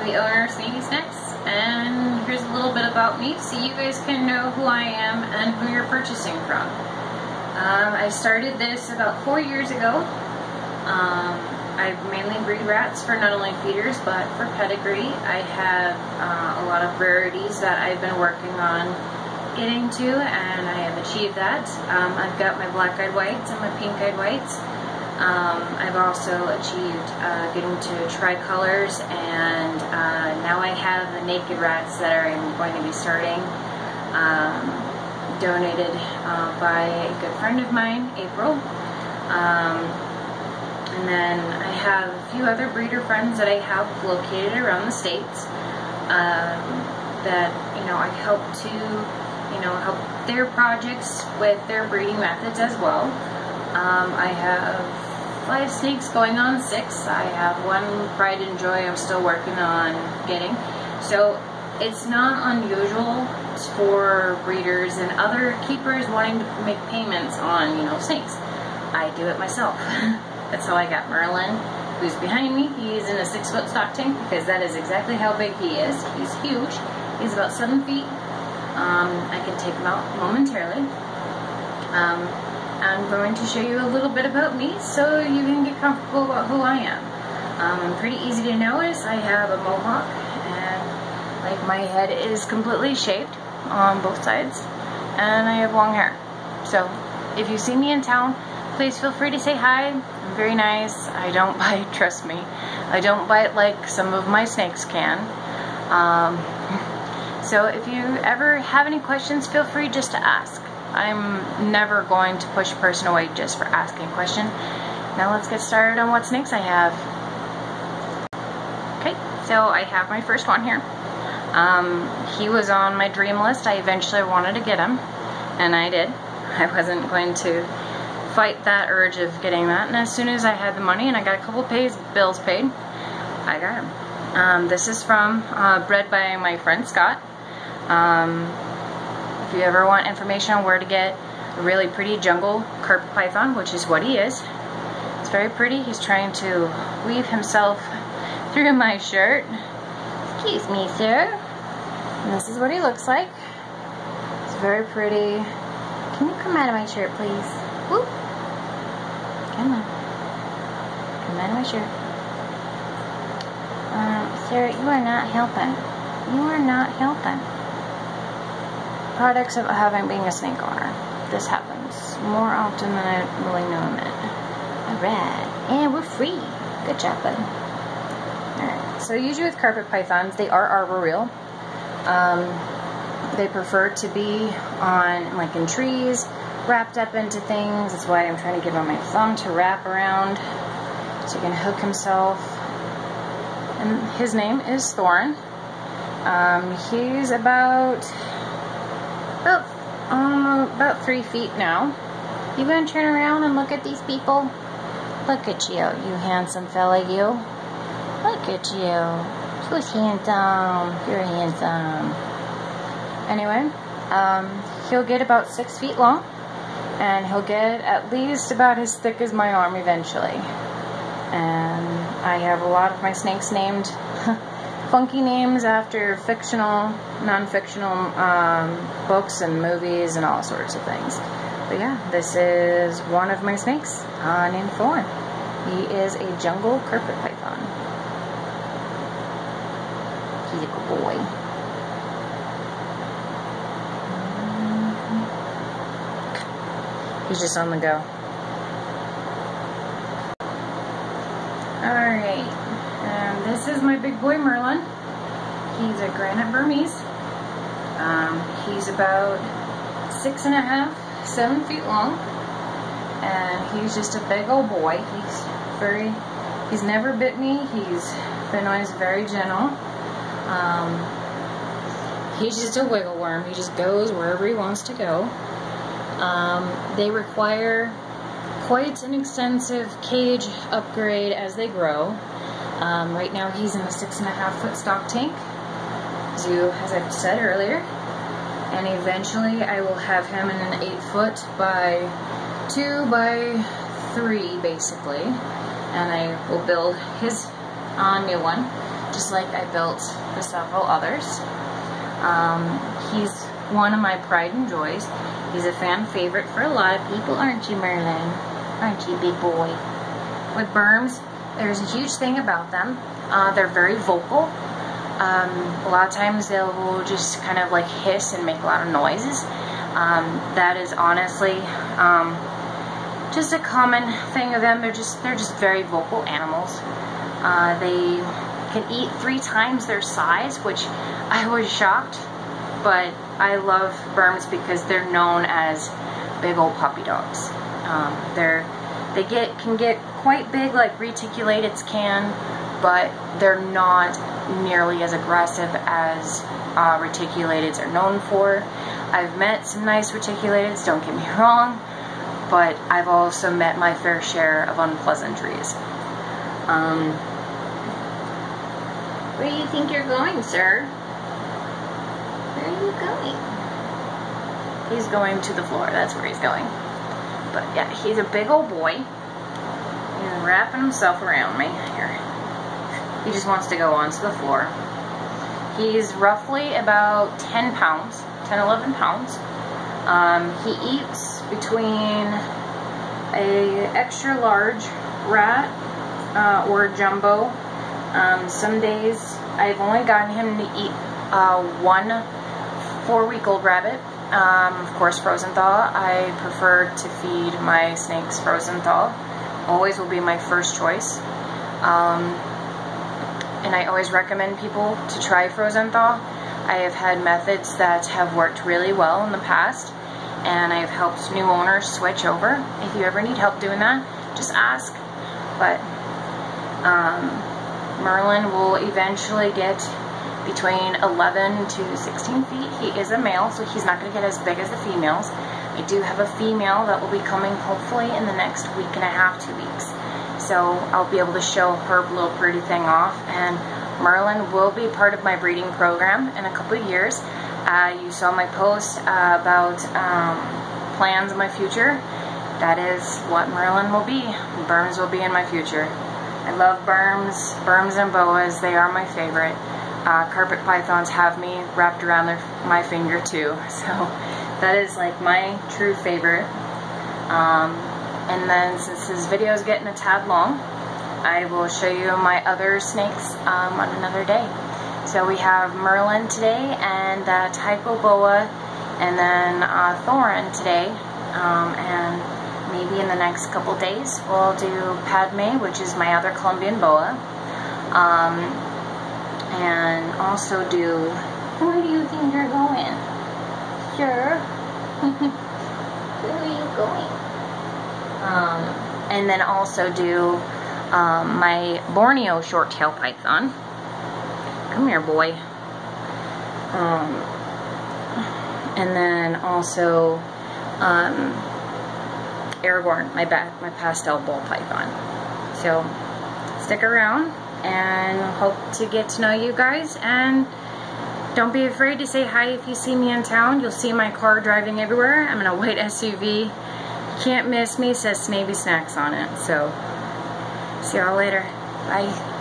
the owner of Snabie Snax, and here's a little bit about me so you guys can know who I am and who you're purchasing from. I started this about 4 years ago. I mainly breed rats for not only feeders but for pedigree. I have a lot of rarities that I've been working on getting to, and I have achieved that. I've got my black-eyed whites and my pink-eyed whites. I've also achieved getting to tricolors, and now I have the naked rats that I'm going to be starting, donated by a good friend of mine, April. And then I have a few other breeder friends that I have located around the states that, you know, I help to, you know, help their projects with their breeding methods as well. I have 5 snakes going on 6. I have one Pride and Joy I'm still working on getting. So it's not unusual for breeders and other keepers wanting to make payments on, you know, snakes. I do it myself. That's how I got Merlin, who's behind me. He is in a 6-foot stock tank because that is exactly how big he is. He's huge. He's about 7 feet. I can take him out momentarily. I'm going to show you a little bit about me so you can get comfortable about who I am. I'm pretty easy to notice. I have a mohawk, and like my head is completely shaved on both sides, and I have long hair. So if you see me in town, please feel free to say hi. I'm very nice. I don't bite, trust me. I don't bite like some of my snakes can. So if you ever have any questions, feel free just to ask. I'm never going to push a person away just for asking a question. Now let's get started on what snakes I have. Okay, so I have my first one here. He was on my dream list. I eventually wanted to get him, and I did. I wasn't going to fight that urge of getting that, and as soon as I had the money and I got a couple bills paid, I got him. This is from bred by my friend Scott. If you ever want information on where to get a really pretty jungle carpet python, which is what he is, it's very pretty. He's trying to weave himself through my shirt. Excuse me, sir. And this is what he looks like. It's very pretty. Can you come out of my shirt, please? Whoop. Come on. Come out of my shirt. Sir, you are not helping. You are not helping. Products of having being a snake owner. This happens more often than I really know it. Alright. And we're free. Good job, bud. Alright. So usually with carpet pythons, they are arboreal. They prefer to be on, like in trees, wrapped up into things. That's why I'm trying to give him my thumb to wrap around so he can hook himself. And his name is Thorin. He's about 3 feet now. You gonna turn around and look at these people? Look at you, you handsome fella, you. Look at you. So handsome. You're handsome. Anyway, he'll get about 6 feet long, and he'll get at least about as thick as my arm eventually. And I have a lot of my snakes named funky names after fictional, non-fictional books and movies and all sorts of things. But yeah, this is one of my snakes named Thorin. He is a jungle carpet python. He's a good boy. He's just on the go. Alright, and this is my big boy Merlin. He's a granite Burmese. He's about 6.5, 7 feet long. And he's just a big old boy. He's never bit me. He's been always very gentle. He's just a wiggle worm. He just goes wherever he wants to go. They require quite an extensive cage upgrade as they grow. Right now he's in a 6.5-foot stock tank, as I've said earlier, and eventually I will have him in an 8-foot by 2 by 3 basically, and I will build his new one just like I built the several others. He's one of my pride and joys. He's a fan favorite for a lot of people, aren't you, Merlin? Aren't you, big boy? With Burms, there's a huge thing about them. They're very vocal. A lot of times they will just kind of like hiss and make a lot of noises. That is honestly just a common thing of them. They're just very vocal animals. They can eat 3 times their size, which I was shocked. But I love Burms because they're known as big old puppy dogs. They can get quite big like reticulateds can, but they're not nearly as aggressive as reticulateds are known for. I've met some nice reticulateds, don't get me wrong, but I've also met my fair share of unpleasantries. Where do you think you're going, sir? Where are you going? He's going to the floor. That's where he's going. But yeah, he's a big old boy. He's wrapping himself around me here. He just wants to go onto the floor. He's roughly about 10 pounds, 10, 11 pounds. He eats between a extra large rat or a jumbo. Some days I've only gotten him to eat one 4-week-old rabbit. Of course, frozen thaw. I prefer to feed my snakes frozen thaw. Always will be my first choice. And I always recommend people to try frozen thaw. I have had methods that have worked really well in the past, and I've helped new owners switch over. If you ever need help doing that, just ask. But Merlin will eventually get between 11 to 16 feet. He is a male, so he's not going to get as big as the females. I do have a female that will be coming hopefully in the next week and a half, 2 weeks. So I'll be able to show her little pretty thing off, and Merlin will be part of my breeding program in a couple of years. You saw my post about plans in my future. That is what Merlin will be. Burms will be in my future. I love Burms and boas. They are my favorite. Carpet pythons have me wrapped around my finger too. So that is like my true favorite. And then since this video is getting a tad long, I will show you my other snakes on another day. So we have Merlin today, and Tycho boa, and then Thorin today, and maybe in the next couple days we'll do Padme, which is my other Colombian boa, and also do, where do you think you're going? Sure. Where are you going? And then also do my Borneo short-tail python. Come here, boy. And then also Aragorn, my pastel ball python. So stick around and hope to get to know you guys, and don't be afraid to say hi if you see me in town. You'll see my car driving everywhere. I'm in a white SUV. Can't miss me, says Snabie Snax on it. So see y'all later. Bye.